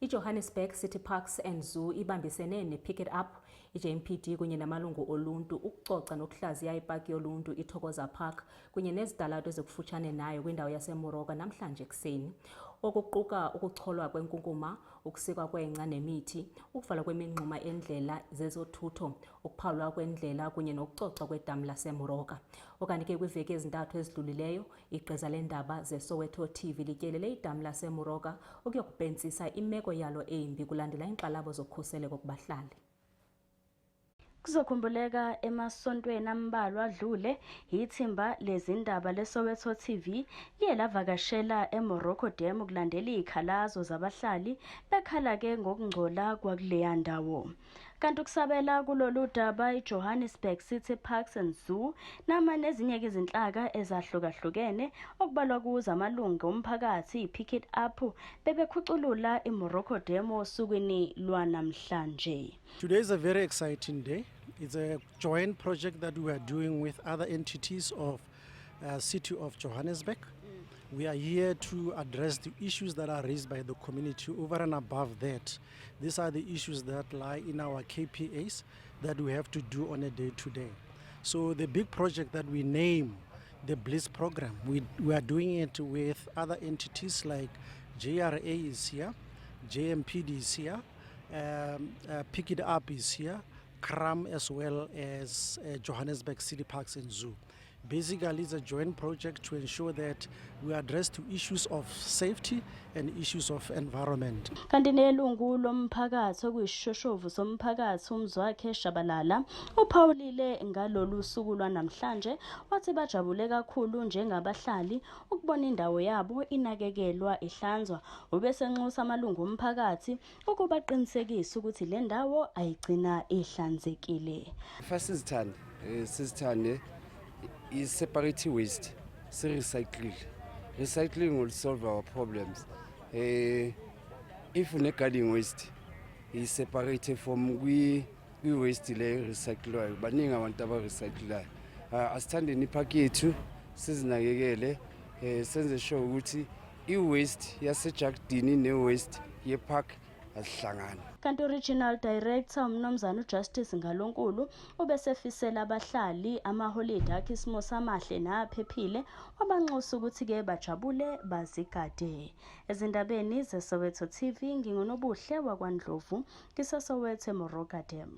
iJohannesburg City Parks and Zoo ibambisene nePick It Up, iJMPD kunye namalungu oluntu ukucoca nokuhlaziya ipaki yoluntu iThokoza Park kunye nezidalato ezikufutshane nayo kwindawo yaseMoroka namhlanje ekuseni. Okuquka ukucholwa kwenkunkuma, ukusikwa kwengca nemithi, ukuvalwa kweminquma endlela zezothutho, ukuphawulwa kwendlela kunye nokucoca kwedamu laseMoroka. Okanye ke kwiveki ezintathu ezidlulileyo, igqiza leendaba zeSoweto TV lityelele idamu laseMoroka ukuyokupentsisa imeko yalo embi kulandela inkxalabo zokhuseleko kubahlali. Kuzokhumbuleka emasontweni ambalwa adlule ithimba lezindaba leSoweto TV liye lavakashela eMorocco Dam ukulandela izikhalazo zabahlali bekhala ke ngokungcola kwakuleya ndawo. Kanti ukusabela kulolu daba iJohannesburg City Parks and Zoo nama nezinye izinhlaka ezahlukahlukene okubalwa kuzo amalungu omphakathi iPick It Up bebekhuculula iMorocco Dam osukwini lwanamhlanje. Today is a very exciting day. It's a joint project that we are doing with other entities of City of Johannesburg. We are here to address the issues that are raised by the community. Over and above that, these are the issues that lie in our KPAs that we have to do on a day-to-day. So the big project that we name the Bliss program, we are doing it with other entities like JRA is here, JMPD is here, Pick It Up is here, CRAM as well as Johannesburg City Parks and Zoo. Basically, it's a joint project to ensure that we address two issues of safety and issues of environment. Kanti nelungu lomphakathi okuyishoshovu somphakathi uMzwakhe Shabalala uphawulile ngalolu suku lwanamhlanje wathi bajabule kakhulu njengabahlali ukubona indawo yabo inakekelwa ihlanzwa ubesenxusa amalungu omphakathi ukuba aqinisekise ukuthi le ndawo ayigcina ihlanzekile. First sizithande is separate waste, recycling. Recycling will solve our problems. If garden waste is separated from we waste recycle, but ninga abantu abarecycle. Asithande nipaki yethu sizinakekele senze sure ukuthi i-waste yaseJardini ne-waste ye-park asihlangana. Kanti Regional Director uMnumzana uJustice Ngalonkulu ubesefisela abahlali amaholide akhisimosi amahle naphephile wabanxusa ukuthi ke bajabule bazigade. Ezindabeni zeSoweto TV ngingonobuhle wakwaNdlovu ngiseSoweto eMoroka Dam.